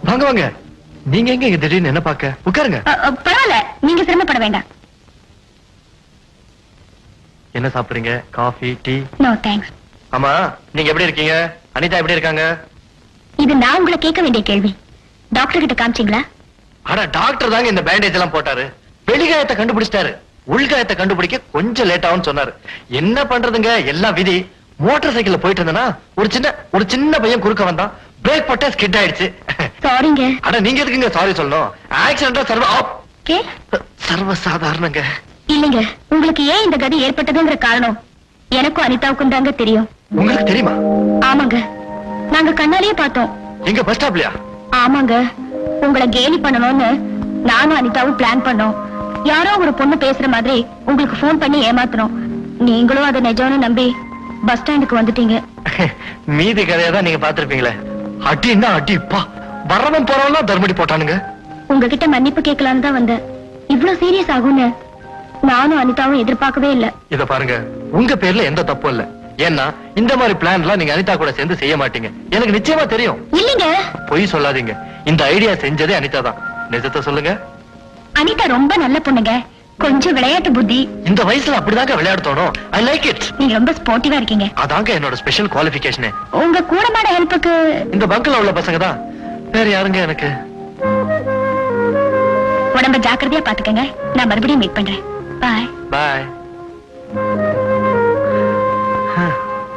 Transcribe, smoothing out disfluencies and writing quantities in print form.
வாங்க வாங்க. நீங்க எங்க இங்க திடீர்னு என்ன பாக்க? உட்காருங்க. பரவாயில்ல, நீங்க சிரமப்பட வேண்டாம். என்ன சாப்பிடுறீங்க? Coffee, tea? No thanks. ஆமா, நீங்க எப்படி இருக்கீங்க? அனிதா எப்படி இருக்காங்க? இது நான் உங்களை கேட்க வேண்டிய கேள்வி. டாக்டர் கிட்ட காமிச்சீங்களா? ஆனா டாக்டர் தாங்க இந்த பேண்டேஜ் எல்லாம் போட்டாரு. வெளிகாயத்தை கண்டுபிடிச்சிட்டாரு. உள்காயத்தை கண்டுபிடிக்க கொஞ்சம் லேட் ஆகும்னு சொன்னாரு. என்ன பண்றதுங்க, எல்லாம் விதி. மோட்டார் சைக்கிள்ல போயிட்டு இருந்தேன்னா ஒரு சின்ன பையன் குறுக்க வந்தான். பிரேக் போட்டா ஸ்கிட் ஆயிடுச்சு. சாரிங்க. அட நீங்க எதுக்குங்க சாரி சொல்லணும்? ஆக்சிடென்டா சர்வ சாதாரணங்க. இல்லைங்க, உங்களுக்கு ஏன் இந்த கதி ஏற்பட்டதுங்கிற காரணம் எனக்கும் அனிதாவுக்கும் தாங்க தெரியும். உங்களுக்கு தெரியுமா? ஆமாங்க, நாங்க கண்ணாலேயே பார்த்தோம். எங்க பஸ் ஸ்டாப்லயா? ஆமாங்க, உங்களை கேலி பண்ணணும்னு நானும் அனிதாவும் பிளான் பண்ணோம். யாரோ ஒரு பொண்ணு பேசுற மாதிரி உங்களுக்கு போன் பண்ணி ஏமாத்தணும். நீங்களும் அதை நிஜம்னு நம்பி பஸ் ஸ்டாண்டுக்கு வந்துட்டீங்க. மீதி கதையை தான் நீங்க பாத்திருப்பீங்களே. அடின்னா அடிப்பா, வரவன் போறவன் தர்மடி போட்டானுங்க. உங்ககிட்ட மன்னிப்பு கேட்கலான்னு தான் வந்தேன். இவ்வளவு சீரியஸ் ஆகும்னு நானும் அனிதாவும் எதிர்பார்க்கவே இல்ல. இத பாருங்க, உங்க பேர்ல எந்த தப்பும் இல்ல. ஏன்னா இந்த மாதிரி பிளான் எல்லாம் நீங்க அனிதா கூட சேர்ந்து செய்ய மாட்டீங்க, எனக்கு நிச்சயமா தெரியும். இல்லீங்க, பொய் சொல்லாதீங்க. இந்த ஐடியா செஞ்சதே அனிதா தான். நிஜத்தை சொல்லுங்க. அனிதா ரொம்ப நல்ல பொண்ணுங்க, கொஞ்சம் விளையாட்டு புத்தி. இந்த வயசுல அப்படிதாங்க விளையாடுத்தோணும். I like it. நீங்க ரொம்ப ஸ்போர்ட்டிவா இருக்கீங்க. அதாங்க என்னோட ஸ்பெஷல் குவாலிஃபிகேஷன். உங்க கூடமான ஹெல்ப்புக்கு இந்த பங்க்ல உள்ள பசங்க தான், வேற யாருங்க எனக்கு. உடம்ப ஜாக்கிரதையா பாத்துக்கங்க. நான் மறுபடியும் மீட் பண்றேன். பாய் பாய்.